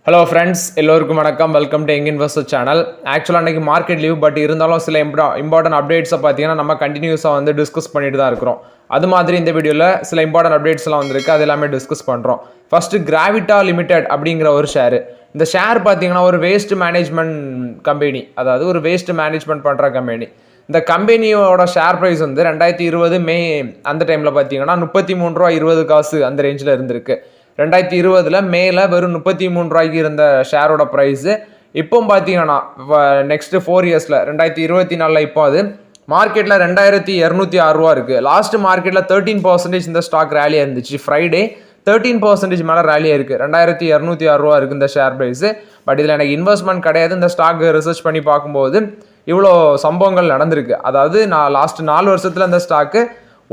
Hello friends, எல்லோருக்கும் வணக்கம். Welcome to young investor channel. ஆக்சுவலாக அன்றைக்கி மார்க்கெட் லீவ், பட் இருந்தாலும் சில இம்பார்ட்டன்ட் அப்டேட்ஸை பார்த்தீங்கன்னா நம்ம கண்டினியூஸாக வந்து டிஸ்கஸ் பண்ணிட்டு தான் இருக்கிறோம். அது மாதிரி இந்த வீடியோவில் சில இம்பார்ட்டன்ட் அப்டேட்ஸ்லாம் வந்திருக்கு, அது எல்லாமே டிஸ்கஸ் பண்ணுறோம். ஃபஸ்ட்டு கிராவிட்டா லிமிடெட் அப்படிங்கிற ஒரு ஷேரு. இந்த ஷேர் பார்த்தீங்கன்னா ஒரு வேஸ்ட் மேனேஜ்மெண்ட் கம்பெனி, அதாவது ஒரு வேஸ்ட் மேனேஜ்மெண்ட் பண்ணுற கம்பெனி. இந்த கம்பெனியோட ஷேர் ப்ரைஸ் வந்து 2020 மே அந்த டைமில் பார்த்தீங்கன்னா 33.20 அந்த ரேஞ்சில் இருந்திருக்கு. 2020 மேல வெறும் 33 ரூபாய்க்கு இருந்த ஷேரோட ப்ரைஸு இப்போ பார்த்தீங்கன்னா நெக்ஸ்ட் 4 இயர்ஸில் 2024 இப்போ அது மார்க்கெட்டில் 2206 ரூபா இருக்குது. லாஸ்ட் மார்க்கெட்டில் 13% இந்த ஸ்டாக் ரேலியாக இருந்துச்சு. ஃப்ரைடே 13% மேலே ரேலியாக இருக்குது. 2206 ரூபா இருக்குது இந்த ஷேர் ப்ரைஸு. பட் இதில் எனக்கு இன்வெஸ்ட்மெண்ட் கிடையாது. இந்த ஸ்டாக் ரிசர்ச் பண்ணி பார்க்கும்போது இவ்வளோ சம்பவங்கள் நடந்திருக்கு. அதாவது நான் லாஸ்ட் 4 வருஷத்தில் இந்த ஸ்டாக்கு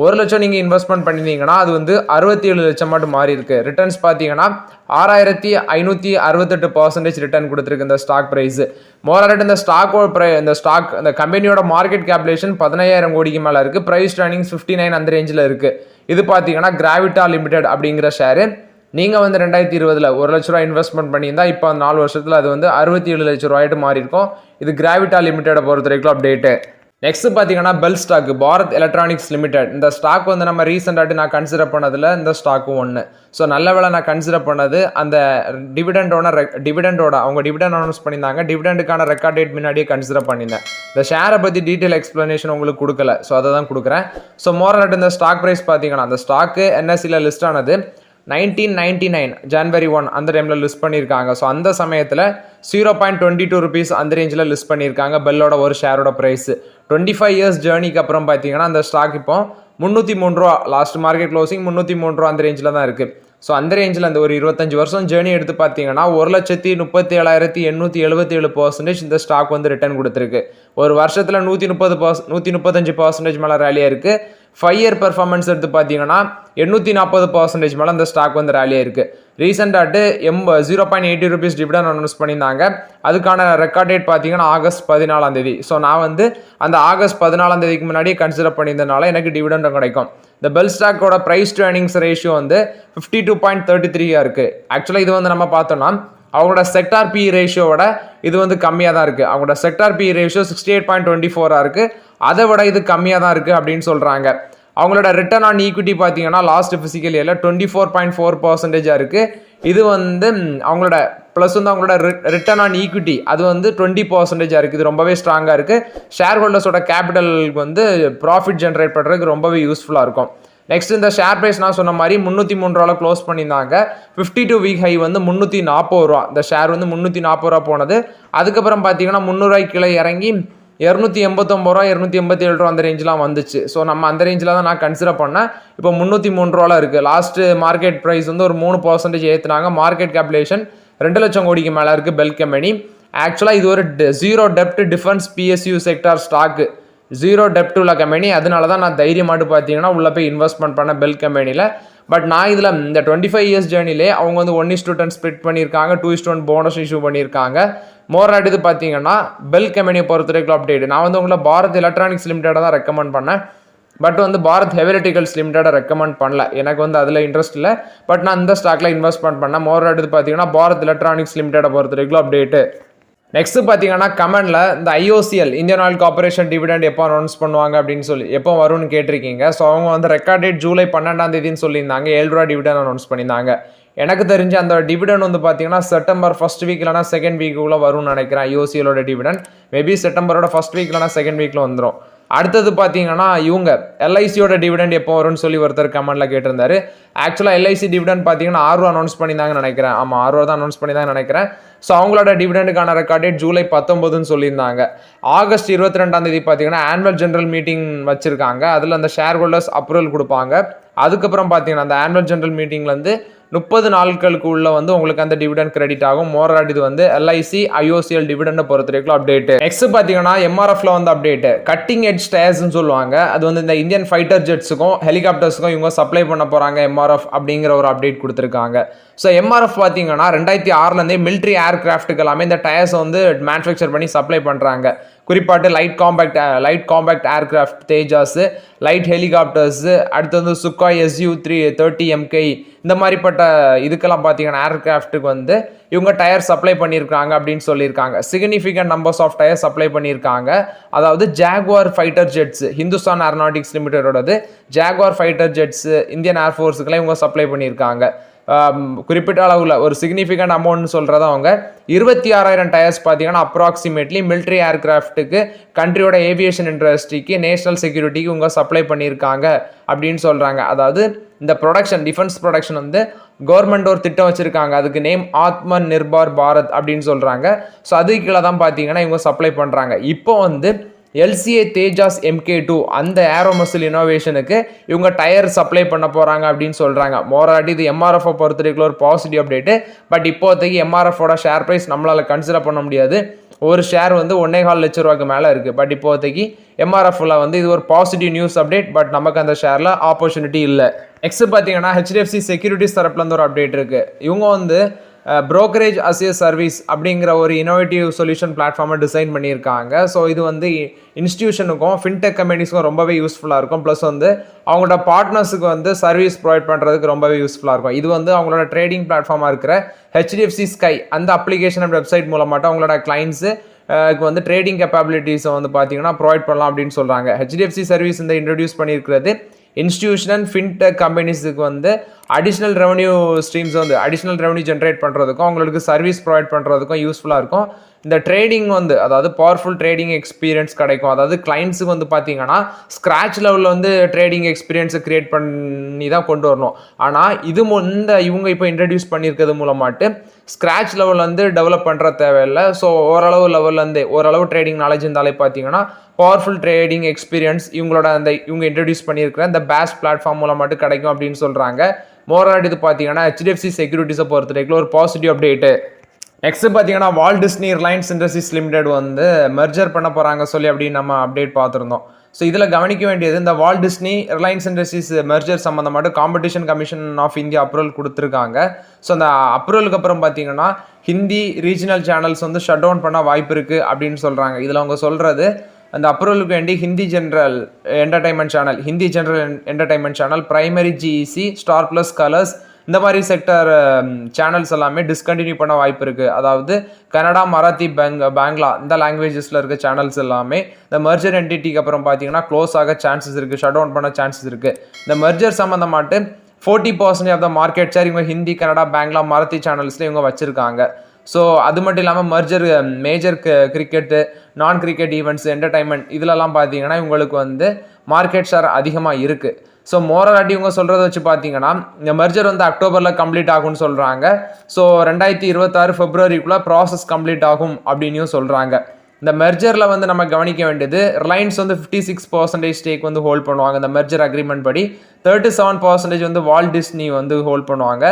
1 லட்சம் நீங்கள் இன்வெஸ்ட்மெண்ட் பண்ணியிருந்தீங்கன்னா அது வந்து 67 லட்சம் மட்டும் மாறி இருக்கு. ரிட்டர்ன்ஸ் பார்த்தீங்கன்னா 6568% ரிட்டர்ன் கொடுத்துருக்கு இந்த ஸ்டாக் ப்ரைஸ். மோரலட் இந்த இந்த கம்பெனியோட மார்க்கெட் கேபிடேஷன் 15,000 கோடிக்கு மேலே இருக்குது. ப்ரைஸ் டர்னிங் 59 அந்த ரேஞ்சில் இருக்குது. இது பார்த்தீங்கன்னா கிராவிட்டா லிமிடெட் அப்படிங்கிற ஷேரு. நீங்கள் வந்து 2020 1 லட்ச ரூபா இன்வெஸ்ட்மெண்ட் பண்ணியிருந்தால் இப்போ 4 வருஷத்தில் அது வந்து 67 லட்ச ரூபாய்ட்டு மாறி இருக்கும். இது கிராவிட்டா லிமிடெடை பொறுத்த வரைக்கும் அப்டேட்டு. நெக்ஸ்ட் பார்த்தீங்கன்னா BEL stock, Bharat Electronics Limited. இந்த ஸ்டாக் வந்து நம்ம ரீசெண்டாக நான் கன்சிடர் பண்ணதில் இந்த ஸ்டாக்கும் ஒன்று. ஸோ நல்ல வேளை நான் கன்சிடர் பண்ணது அந்த டிவிடெண்டோட அவங்க டிவிடெண்ட் அனௌன்ஸ் பண்ணியிருந்தாங்க. டிவிடெண்டுக்கான ரெக்கார்ட் டேட் முன்னாடியே கன்சிடர் பண்ணியிருந்தேன். இந்த ஷேரை பற்றி டீட்டெயில் எக்ஸ்ப்ளனேஷன் உங்களுக்கு கொடுக்கல, ஸோ அதை தான் கொடுக்குறேன். ஸோ மோரலட் இந்த ஸ்டாக் ப்ரைஸ் பார்த்தீங்கன்னா அந்த ஸ்டாக்கு என்எஸ்சியில் லிஸ்ட் ஆனது 1999 ஜனவரி 1 அந்த டைமில் லிஸ்ட் பண்ணியிருக்காங்க. ஸோ அந்த சமயத்தில் 0.22 ருபீஸ் அந்த ரேஞ்சில் லிஸ்ட் பண்ணியிருக்காங்க பெல்லோட ஒரு ஷேரோட ப்ரைஸு. 25 இயர்ஸ் ஜேர்னிக்கு அப்புறம் பார்த்தீங்கன்னா அந்த ஸ்டாக் இப்போ 303 ரூபா, லாஸ்ட் மார்க்கெட் க்ளோசிங் 303 ரூபா அந்த ரேஞ்சில் தான் இருக்குது. ஸோ அந்த ரேஞ்சில் அந்த ஒரு 25 வருஷம் ஜேர்னி எடுத்து பார்த்தீங்கன்னா 1,37,877% இந்த ஸ்டாக் வந்து ரிட்டர்ன் கொடுத்துருக்கு. ஒரு வருஷத்தில் 135% மேலே ரேலியாக இருக்குது. 5 இயர் பெர்ஃபார்மன்ஸ் எடுத்து பார்த்தீங்கன்னா 840% மேலே அந்த ஸ்டாக் வந்து ரேலியாக இருக்குது. ரீசெண்டாட்டு 0.80 ருபீஸ் டிவிடெண்ட் அனௌன்ஸ் பண்ணியிருந்தாங்க. அதுக்கான ரெக்கார்ட் டேட் பார்த்தீங்கன்னா ஆகஸ்ட் 14 ஸோ நான் வந்து அந்த ஆகஸ்ட் 14 முன்னாடியே கன்சிடர் பண்ணியிருந்தனால எனக்கு டிவிடெண்டும் கிடைக்கும். இந்த பெல் ஸ்டாக்கோட ப்ரைஸ் டு ஏர்னிங்ஸ் ரேஷியோ வந்து 52.33 இருக்குது. ஆக்சுவலாக இது வந்து நம்ம பார்த்தோம்னா அவங்களோட செக்டார் பி ரேஷியோட இது வந்து கம்மியாக தான் இருக்குது. அவங்களோட செக்டார் பி ரேஷியோ 68.24 இருக்குது. அதை விட இது கம்மியாக தான் இருக்குது அப்படின்னு சொல்கிறாங்க. அவங்களோட ரிட்டர்ன் ஆன் ஈக்விட்டி பார்த்தீங்கன்னா லாஸ்ட் ஃபிசிக்கல் இயரில் 24.4% இருக்குது. இது வந்து அவங்களோட ப்ளஸ் வந்து அவங்களோட ரிட்டர்ன் ஆன் ஈக்விட்டி அது வந்து 20% இருக்குது. இது ரொம்பவே ஸ்ட்ராங்காக இருக்குது. ஷேர் ஹோல்டர்ஸோட கேபிட்டலுக்கு வந்து ப்ராஃபிட் ஜென்ரேட் பண்ணுறதுக்கு ரொம்பவே யூஸ்ஃபுல்லாக இருக்கும். நெக்ஸ்ட் இந்த ஷேர் ப்ரைஸ் நான் சொன்ன மாதிரி 303 ரூபாவில் க்ளோஸ் பண்ணியிருந்தாங்க. 52 வீக் ஹை வந்து 340 ரூபா. இந்த ஷேர் வந்து 340 ரூபா போனது. அதுக்கப்புறம் பார்த்தீங்கன்னா 300 ரூபாய்க்கு கீழே இறங்கி 289 ரூபா 287 ரூபா அந்த ரேஞ்செலாம் வந்துச்சு. ஸோ நம்ம அந்த ரேஞ்சில் தான் நான் கன்சிடர் பண்ணேன். இப்போ 303 ரூபாவில் இருக்குது. லாஸ்ட் மார்க்கெட் ப்ரைஸ் வந்து ஒரு 3% ஏற்றுனாங்க. மார்க்கெட் கேபிடேஷன் 2 லட்சம் கோடிக்கு மேலே இருக்குது பெல் கம்பெனி. ஆக்சுவலாக இது ஒரு ஜீரோ டெப்ட் defence PSU sector stock, zero டெப்ட் உள்ள கம்பெனி. அதனால தான் நான் தைரியமாட்டு பார்த்தீங்கன்னா உள்ளே போய் இன்வெஸ்ட்மெண்ட் பண்ண பெல் கம்பெனியில். பட் நான் இதில் இந்த 25 இயர்ஸ் ஜேர்னிலே அவங்க வந்து 1:10 ஸ்ப்ளிட் பண்ணியிருக்காங்க, 2:1 போனஸ் இஷ்யூ பண்ணியிருக்காங்க. மோராட் இது பார்த்தீங்கன்னா பெல் கம்பெனியை பொறுத்த வரைக்கும் அப்டேட். நான் வந்து உங்களை பாரத் எலக்ட்ரானிக்ஸ் லிமிடெடை தான் ரெக்கமெண்ட் பண்ணேன். பட் வந்து பாரத் ஹெவி எலக்ட்ரிக்கல்ஸ் லிமிடெடை ரெக்கமெண்ட் பண்ணல. எனக்கு வந்து அதில் இன்ட்ரெஸ்ட் இல்லை. பட் நான் இந்த ஸ்டாக்கில் இன்வெஸ்ட்மெண்ட் பண்ணேன். மோராட் இது பார்த்தீங்கன்னா பாரத் எலக்ட்ரானிக்ஸ் லிமிடெடை பொறுத்த வரைக்கும் அப்டேட்டு. நெக்ஸ்ட் பார்த்தீங்கன்னா கமெண்ட்ல இந்த IOCL Indian oil corporation dividend எப்போ அனௌன்ஸ் பண்ணுவாங்க அப்படின்னு சொல்லி எப்போ வரும்னு கேட்டிருக்கீங்க. ஸோ அவங்க வந்து ரெக்கார்ட் டேட் ஜூலை 12 சொல்லியிருந்தாங்க. 7 ரூபா டிவிடெண்ட் அனௌன்ஸ் பண்ணியிருந்தாங்க. எனக்கு தெரிஞ்ச அந்த டிவிடெண்ட் வந்து பார்த்தீங்கன்னா செப்டம்பர் ஃபர்ஸ்ட் வீக் இல்லைனா செகண்ட் வீக்குள்ள வரும்னு நினைக்கிறேன். IOCLோட டிவிடெண்ட் மேபி செப்டம்பரோட ஃபர்ஸ்ட் வீக் இல்லைனா செகண்ட் வீக்கில் வந்துடும். அடுத்தது பார்த்தீங்கன்னா இவங்க LICயோட டிவிடெண்ட் எப்போ வரும்னு சொல்லி ஒருத்தர் கமெண்ட்ல கேட்டிருந்தாரு. ஆக்சுவலாக LIC டிவிடெண்ட் பார்த்தீங்கன்னா 6 ரூபா அனௌன்ஸ் பண்ணியிருந்தாங்கன்னு நினைக்கிறேன். ஆமாம், 6 ரூபா தான் அனௌன்ஸ் பண்ணியிருந்தாங்கன்னு நினைக்கிறேன். ஸோ அவங்களோட டிவிடெண்டுக்கான ரெக்கார்ட் டேட் ஜூலை 19 சொல்லியிருந்தாங்க. ஆகஸ்ட் 22 பார்த்தீங்கன்னா ஆனுவல் ஜெனரல் மீட்டிங் வச்சிருக்காங்க. அதில் அந்த ஷேர் ஹோல்டர்ஸ் அப்ரூவல் கொடுப்பாங்க. அதுக்கப்புறம் பார்த்தீங்கன்னா அந்த ஆனுவல் ஜெனரல் மீட்டிங்லேருந்து 30 நாட்களுக்கு உள்ள வந்து உங்களுக்கு அந்த டிவிடெண்ட் கிரெடிட் ஆகும். மோராட் இது வந்து LIC IOCL டிவிடெண்டை பொறுத்த வரைக்கும் அப்டேட். நெக்ஸ்ட் பார்த்தீங்கன்னா MRFல வந்து அப்டேட். கட்டிங் எட்ஜ் டயர்ஸ்னு சொல்லுவாங்க. அது வந்து இந்த இந்தியன் ஃபைட்டர் ஜெட்ஸுக்கும் ஹெலிகாப்டர்ஸுக்கும் இவங்க சப்ளை பண்ண போகிறாங்க MRF அப்படிங்கிற ஒரு அப்டேட் கொடுத்துருக்காங்க. ஸோ MRF பார்த்தீங்கன்னா 2006 மிலிட்ரி ஏர்கிராஃப்ட்டுக்கு எல்லாமே இந்த டயர்ஸ் வந்து மேனுஃபேக்சர் பண்ணி சப்ளை பண்ணுறாங்க. குறிப்பாட்டு light compact aircraft Tejas, light helicopters, அடுத்து வந்து சுக்காய் SU-30 MK இந்த மாதிரிப்பட்ட இதுக்கெல்லாம் பார்த்தீங்கன்னா ஏர்கிராஃப்ட்டுக்கு வந்து இவங்க டயர் சப்ளை பண்ணியிருக்காங்க அப்படின்னு சொல்லியிருக்காங்க. Significant numbers of tyre supply பண்ணியிருக்காங்க. அதாவது Jaguar fighter jets, Hindustan Aeronautics லிமிடெடோடது ஜாகுவார் ஃபைட்டர் ஜெட்ஸ் இந்தியன் ஏர்ஃபோர்ஸுக்கெல்லாம் இவங்க சப்ளை பண்ணியிருக்காங்க. குறிப்பிட்ட அளவில் ஒரு சிக்னிஃபிகண்ட் அமௌண்ட்னு சொல்கிறத அவங்க 26,000 டயர்ஸ் பார்த்தீங்கன்னா அப்ராக்சிமேட்லி மிலிட்ரி ஏர்கிராஃப்ட்டுக்கு கண்ட்ரியோட ஏவியேஷன் இண்டஸ்ட்ரிக்கு நேஷனல் செக்யூரிட்டிக்கு இவங்க சப்ளை பண்ணியிருக்காங்க அப்படின்னு சொல்கிறாங்க. அதாவது இந்த டிஃபென்ஸ் ப்ரொடக்ஷன் வந்து கவர்மெண்ட் ஒரு திட்டம் வச்சுருக்காங்க. அதுக்கு நேம் ஆத்ம நிர்பார் பாரத் அப்படின்னு சொல்கிறாங்க. ஸோ அதுக்கு கீழே தான் பார்த்தீங்கன்னா இவங்க சப்ளை பண்ணுறாங்க. இப்போ வந்து LCA தேஜாஸ் MK2 அந்த ஏரோ மசில் இனோவேஷனுக்கு இவங்க டயர் சப்ளை பண்ண போகிறாங்க அப்படின்னு சொல்கிறாங்க. மோராட்டி இது MRF பொறுத்தவரைக்கும் ஒரு பாசிட்டிவ் அப்டேட்டு. பட் இப்போதைக்கு MRFோட ஷேர் ப்ரைஸ் நம்மளால் கன்சிடர் பண்ண முடியாது. ஒரு ஷேர் வந்து 1.25 லட்ச ரூபாய்க்கு மேலே இருக்குது. பட் இப்போதைக்கு MRFல வந்து இது ஒரு பாசிட்டிவ் நியூஸ் அப்டேட். பட் நமக்கு அந்த ஷேரில் ஆப்பர்ச்சுனிட்டி இல்லை. நெக்ஸ்ட் பார்த்தீங்கன்னா HDFC செக்யூரிட்டிஸ் தரப்புலேருந்து ஒரு அப்டேட் இருக்குது. இவங்க வந்து brokerage as a சர்வீஸ் அப்படிங்கிற ஒரு இனோவேட்டிவ் சொல்யூஷன் பிளாட்ஃபார்மை டிசைன் பண்ணியிருக்காங்க. ஸோ இது வந்து இன்ஸ்டியூஷனுக்கும் ஃபின்டெக் கம்பெனிஸ்க்கும் ரொம்பவே யூஸ்ஃபுல்லாக இருக்கும். ப்ளஸ் வந்து அவங்களோட பார்ட்னர்ஸுக்கு வந்து சர்வீஸ் ப்ரொவைட் பண்ணுறதுக்கு ரொம்பவே யூஸ்ஃபுல்லாக இருக்கும். இது வந்து அவங்களோட ட்ரேடிங் பிளாட்ஃபார்மாக இருக்கிற HDFC Sky அந்த அப்ளிகேஷன் அண்ட் வெப்சைட் மூலமாட்டம் அவங்களோட கிளைண்ட்ஸு வந்து ட்ரேடிங் கேப்பபிலிட்டிஸை வந்து பார்த்தீங்கன்னா ப்ரொவைட் பண்ணலாம் அப்படின்னு சொல்கிறாங்க. HDFC சர்வீஸ் இந்த இன்ட்ரடியூஸ் பண்ணியிருக்கிறது இன்ஸ்டியூஷனல் ஃபின்டெக் கம்பெனிஸுக்கு வந்து அடிஷ்னல் ரெவன்யூ ஸ்ட்ரீம்ஸ் வந்து அடிஷ்னல் ரெவன்யூ ஜென்ரேட் பண்ணுறதுக்கும் அவங்களுக்கு சர்வீஸ் ப்ரொவைட் பண்ணுறதுக்கும் யூஸ்ஃபுல்லாக இருக்கும். இந்த ட்ரேடிங் வந்து அதாவது பவர்ஃபுல் ட்ரேடிங் எக்ஸ்பீரியன்ஸ் கிடைக்கும். அதாவது கிளைண்ட்ஸுக்கு வந்து பார்த்தீங்கன்னா ஸ்க்ராட்ச் லெவலில் வந்து ட்ரேடிங் எக்ஸ்பீரியன்ஸை க்ரியேட் பண்ணி தான் கொண்டு வரணும். ஆனால் இவங்க இப்போ இன்ட்ரடியூஸ் பண்ணியிருக்கிறது மூலமாட்டு ஸ்க்ராட்ச் லெவலில் வந்து டெவலப் பண்ணுற தேவையில்லை. ஸோ ஓரளவு ட்ரேடிங் நாலேஜ் இருந்தாலே பார்த்தீங்கன்னா பவர்ஃபுல் ட்ரேடிங் எக்ஸ்பீரியன்ஸ் இவங்க இன்ட்ரடியூஸ் பண்ணியிருக்கிற இந்த பேஸ் பிளாட்ஃபார்ம் மூலமாட்டு கிடைக்கும் அப்படின்னு சொல்கிறாங்க. மோராட் இது பார்த்தீங்கன்னா HDFC செக்யூரிட்டிஸை பொறுத்தவரைக்கும் ஒரு பாசிட்டிவ் அப்டேட்டு. நெக்ஸ்ட் பார்த்தீங்கன்னா Walt Disney Reliance Industries Limited வந்து மெர்ஜர் பண்ண போகிறாங்க சொல்லி அப்படின்னு நம்ம அப்டேட் பார்த்துருந்தோம். ஸோ இதில் கவனிக்க வேண்டியது இந்த Walt Disney Reliance Industries merger சம்மந்தமாட்டு competition commission of India approval கொடுத்துருக்காங்க. ஸோ அந்த அப்ரூவலுக்கு அப்புறம் பார்த்தீங்கன்னா ஹிந்தி ரீஜனல் சேனல்ஸ் வந்து ஷட் டவுன் பண்ண வாய்ப்பு இருக்குது அப்படின்னு சொல்கிறாங்க. இதில் அவங்க சொல்கிறது அந்த அப்ரூவலுக்கு வேண்டி Hindi general entertainment channel primary GEC star plus colours இந்த மாதிரி செக்டர் சேனல்ஸ் எல்லாமே டிஸ்கண்டினியூ பண்ண வாய்ப்பு இருக்குது. அதாவது கன்னடா, மராத்தி, பாங்க்லா இந்த லாங்குவேஜஸில் இருக்க சேனல்ஸ் எல்லாமே இந்த மெர்ஜர் என்டிட்டிக்கு அப்புறம் பார்த்தீங்கன்னா க்ளோஸ் ஆக சான்சஸ் இருக்குது, ஷட் டவுன் பண்ண சான்சஸ் இருக்குது. இந்த மெர்ஜர் சம்மந்தமாட்டு 40% ஆஃப் த மார்க்கெட் ஷேர் இவங்க ஹிந்தி, கன்னடா, பாங்க்லா, மராத்தி சேனல்ஸில் இவங்க வச்சுருக்காங்க. ஸோ அது மட்டும் இல்லாமல் மேஜர் கிரிக்கெட்டு, நான் கிரிக்கெட் ஈவெண்ட்ஸ், என்டர்டைன்மெண்ட் இதிலெல்லாம் பார்த்தீங்கன்னா இவங்களுக்கு வந்து மார்க்கெட் ஷேர் அதிகமாக இருக்குது. ஸோ மோராட்டி இவங்க சொல்கிறத வச்சு பார்த்தீங்கன்னா இந்த மெர்ஜர் வந்து அக்டோபரில் கம்ப்ளீட் ஆகும்னு சொல்கிறாங்க. ஸோ 2026 ஃபெப்ரவரிக்குள்ளே ப்ராசஸ் கம்ப்ளீட் ஆகும் அப்படின்னும் சொல்கிறாங்க. இந்த மெர்ஜரில் வந்து நம்ம கவனிக்க வேண்டியது ரிலையன்ஸ் வந்து 56% ஸ்டேக் வந்து ஹோல்ட் பண்ணுவாங்க. இந்த மெர்ஜர் அக்ரிமெண்ட் படி 37% வந்து வால்ட் டிஸ்னி வந்து ஹோல்ட் பண்ணுவாங்க.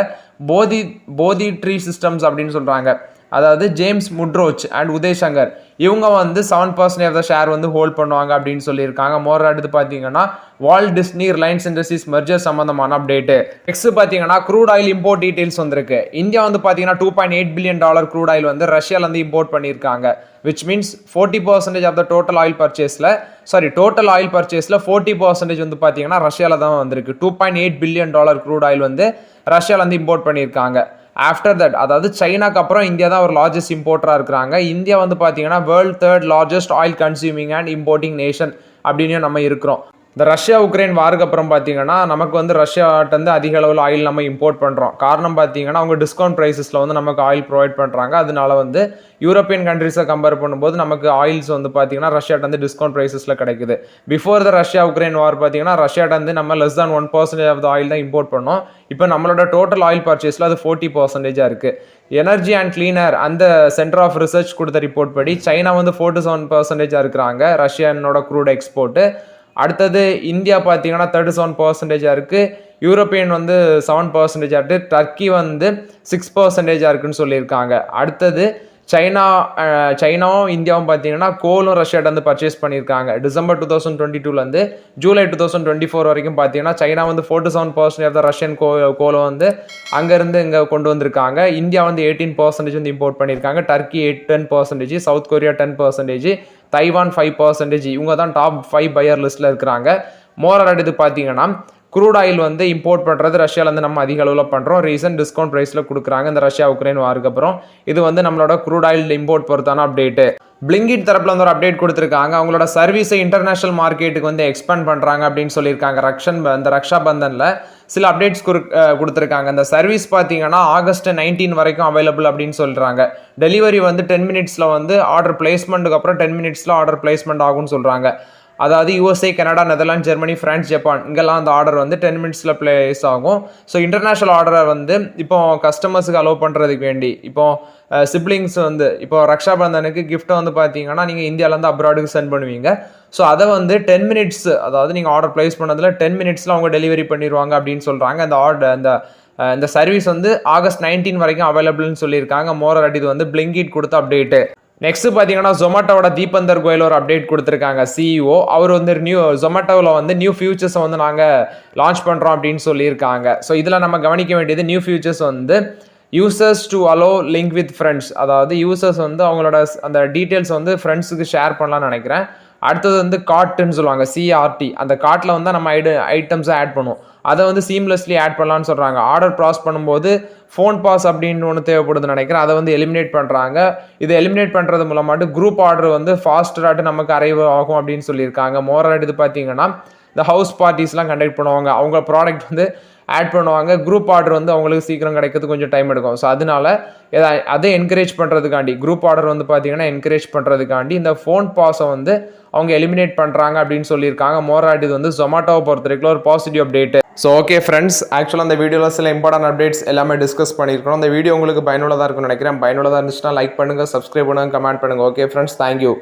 போதி ட்ரீ சிஸ்டம்ஸ் அப்படின்னு சொல்கிறாங்க. அதாவது James Murdoch and Uday Shankar இவங்க வந்து 7% ஆஃப் த ஷேர் வந்து ஹோல்ட் பண்ணுவாங்க அப்படின்னு சொல்லியிருக்காங்க. அடுத்து பார்த்தீங்கன்னா Walt Disney Reliance Industries merger சம்பந்தமான அப்டேட்டு. நெக்ஸ்ட் பார்த்தீங்கன்னா க்ரூட் ஆயில் இம்போர்ட் டீடைல்ஸ் வந்திருக்கு. இந்தியா வந்து பார்த்தீங்கன்னா $2.8 பில்லியன் க்ரூட் ஆயில் வந்து ரஷ்யாவிலேருந்து இம்போர்ட் பண்ணியிருக்காங்க. Which means 40% of the total oil பர்ச்சேஸில் 40% வந்து பார்த்தீங்கன்னா ரஷ்யாவில் தான் வந்திருக்கு. $2.8 பில்லியன் க்ரூட் ஆயில் வந்து ரஷ்யாவிலேருந்து இம்போர்ட் பண்ணியிருக்காங்க. ஆஃப்டர் தட் அதாவது சைனாக்கு அப்புறம் இந்தியா தான் ஒரு லார்ஜஸ்ட் இம்போர்ட்டராக இருக்கிறாங்க. இந்தியா வந்து பார்த்தீங்கன்னா world 3rd largest oil consuming and importing nation அப்படின்னு நம்ம இருக்கிறோம். இந்த ரஷ்யா உக்ரைன் வாருக்கு அப்புறம் பார்த்தீங்கன்னா நமக்கு வந்து ரஷ்யாட்டேருந்து அதிக அளவில் ஆயில் நம்ம இம்போர்ட் பண்ணுறோம். காரணம் பார்த்தீங்கன்னா அவங்க டிஸ்கவுண்ட் ப்ரைஸஸில் வந்து நமக்கு ஆயில் ப்ரொவைட் பண்ணுறாங்க. அதனால வந்து யூரோப்பியன் கண்ட்ரிஸை கம்பேர் பண்ணும்போது நமக்கு ஆயில்ஸ் வந்து பார்த்தீங்கன்னா ரஷ்யாட்டேருந்து டிஸ்கவுண்ட் ப்ரைஸஸில் கிடைக்குது. Before the Russia Ukraine war பார்த்தீங்கன்னா ரஷ்யாட்டேருந்து நம்ம less than 1% of the oil தான் இம்போர்ட் பண்ணோம். இப்போ நம்மளோட டோட்டல் ஆயில் பர்ச்சேஸில் அது 40% இருக்குது. எனர்ஜி அண்ட் கிளீனர் அந்த சென்டர் ஆஃப் ரிசர்ச் கொடுத்த ரிப்போர்ட் படி சைனா வந்து 47% இருக்கிறாங்க ரஷ்யானோட க்ரூட் எக்ஸ்போர்ட்டு. அடுத்தது இந்தியா பார்த்தீங்கன்னா 37% இருக்குது. யூரோப்பியன் வந்து 7% இருக்குது. டர்க்கி வந்து 6% இருக்குன்னு சொல்லியிருக்காங்க. அடுத்தது சைனாவும் இந்தியாவும் பார்த்தீங்கன்னா கோலும் ரஷ்யாட்ட வந்து பர்ச்சேஸ் பண்ணியிருக்காங்க. டிசம்பர் 2022 ஜூலை 2024 வரைக்கும் பார்த்தீங்கன்னா சைனா வந்து 47% ஆஃப் த ரஷ்யன் கோலை வந்து அங்கேருந்து இங்கே கொண்டு வந்திருக்காங்க. இந்தியா வந்து 18% வந்து இம்போர்ட் பண்ணியிருக்காங்க. டர்க்கி 10%, சவுத் கொரியா 10%, தைவான் 5%, இவங்க தான் டாப் 5 பையர் லிஸ்ட்டில் இருக்கிறாங்க. மோரார் இது பார்த்தீங்கன்னா க்ரூட் ஆயில் வந்து இம்போர்ட் பண்ணுறது ரஷ்யாவிலேருந்து நம்ம அதிக அளவில் பண்ணுறோம். ரீசன்ட் டிஸ்கவுண்ட் ப்ரைஸில் கொடுக்குறாங்க இந்த ரஷ்யா உக்ரைன் வாருக்கு அப்புறம். இது வந்து நம்மளோட க்ரூட் ஆயில் இம்போர்ட் பொறுத்தான அப்டேட்டு. பிளிங்கிட் தரப்பில் வந்து ஒரு அப்டேட் கொடுத்துருக்காங்க. அவங்களோட சர்வீஸை இன்டர்நேஷனல் மார்க்கெட்டுக்கு வந்து எக்ஸ்பேண்ட் பண்ணுறாங்க அப்படின்னு சொல்லியிருக்காங்க. இந்த ரக்ஷா பந்தனில் சில அப்டேட்ஸ் கொடுத்துருக்காங்க. இந்த சர்வீஸ் பார்த்தீங்கன்னா ஆகஸ்ட் 19 வரைக்கும் அவைலபிள் அப்படின்னு சொல்கிறாங்க. டெலிவரி வந்து 10 மினிட்ஸில் வந்து ஆர்டர் பிளேஸ்மெண்ட்டுக்கு அப்புறம் 10 மினிட்ஸில் ஆர்டர் பிளேஸ்மெண்ட் ஆகும்னு சொல்கிறாங்க. அதாவது USA, Canada, Netherlands, Germany, France, Japan இங்கெல்லாம் அந்த ஆர்டர் வந்து 10 மினிட்ஸில் பிளேஸ் ஆகும். ஸோ இன்டர்நேஷனல் ஆர்டரை வந்து இப்போ கஸ்டமர்ஸுக்கு அலோவ் பண்ணுறதுக்கு வேண்டி இப்போ சிப்ளிங்ஸ் வந்து இப்போ ரக்ஷாபந்தனுக்கு கிஃப்ட்டை வந்து பார்த்தீங்கன்னா நீங்கள் இந்தியாவிலேருந்து அப்ராடுக்கு சென்ட் பண்ணுவீங்க. ஸோ அதை வந்து 10 மினிட்ஸ், அதாவது நீங்கள் ஆர்டர் ப்ளேஸ் பண்ணதில் 10 மினிட்ஸில் அவங்க டெலிவரி பண்ணிடுவாங்க அப்படின்னு சொல்கிறாங்க. இந்த சர்வீஸ் வந்து ஆகஸ்ட் 19 வரைக்கும் அவைலபிள்னு சொல்லியிருக்காங்க. மோரார் இது வந்து பிளிங்கிட் கொடுத்த அப்டேட்டு. நெக்ஸ்ட் பார்த்தீங்கன்னா ஜொமேட்டோட தீபந்தர் கோயல் ஒரு அப்டேட் கொடுத்துருக்காங்க. CEO அவர் வந்து ஜொமேட்டோவில் வந்து நியூ ஃபியூச்சர்ஸை வந்து நாங்கள் லான்ச் பண்ணுறோம் அப்படின்னு சொல்லியிருக்காங்க. ஸோ இதில் நம்ம கவனிக்க வேண்டியது நியூ ஃபியூச்சர்ஸ் வந்து users to allow link with friends, அதாவது யூசர்ஸ் வந்து அவங்களோட அந்த டீட்டெயில்ஸ் வந்து ஃப்ரெண்ட்ஸுக்கு ஷேர் பண்ணலாம்னு நினைக்கிறேன். அடுத்தது வந்து கார்ட்டுன்னு சொல்லுவாங்க, CRT. அந்த கார்ட்டில் வந்து நம்ம ஐட்டம்ஸை ஆட் பண்ணுவோம். அதை வந்து சீம்லெஸ்லி ஆட் பண்ணலான்னு சொல்கிறாங்க. ஆர்டர் ப்ராஸ் பண்ணும்போது ஃபோன் பாஸ் அப்படின்னு ஒன்று தேவைப்படுதுன்னு நினைக்கிறேன். அதை வந்து எலிமினேட் பண்ணுறாங்க. இதை எலிமினேட் பண்ணுறது மூலமாட்டு குரூப் ஆர்டர் வந்து ஃபாஸ்டராட்டு நமக்கு அரைவ் ஆகும் அப்படின்னு சொல்லியிருக்காங்க. மோரார் இது பார்த்தீங்கன்னா இந்த ஹவுஸ் பார்ட்டிஸ்லாம் கண்டக்ட் பண்ணுவாங்க. அவங்க ப்ராடக்ட் வந்து ஆட் பண்ணுவாங்க. குரூப் ஆர்டர் வந்து அவங்களுக்கு சீக்கிரம் கிடைக்கிறது கொஞ்சம் டைம் எடுக்கும். ஸோ அதனால அதை என்கரேஜ் பண்ணுறதுக்காண்டி, குரூப் ஆர்டர் வந்து பார்த்தீங்கன்னா என்கரேஜ் பண்ணுறதுக்காண்டி இந்த ஃபோன் பாஸை வந்து அவங்க எலிமினேட் பண்ணுறாங்க அப்படின்னு சொல்லியிருக்காங்க. மோரார் இது வந்து ஜொமேட்டோவை பொறுத்த வரைக்கும் ஒரு positive update. So okay friends, ஆக்சுவலாக அந்த வீடியோவில் சில இம்பார்ட்டன்ட் அப்டேட்ஸ் எல்லாமே டிஸ்கஸ் பண்ணியிருக்கோம். அந்த வீடியோ உங்களுக்கு பயனுள்ளதாக இருக்கும்னு நினைக்கிறேன். பயனுள்ளதாக இருந்துச்சுன்னா லைக் பண்ணுங்கள், சப்ஸ்கிரைப் பண்ணுங்கள், கமெண்ட் பண்ணுங்கள். Okay friends, thank you.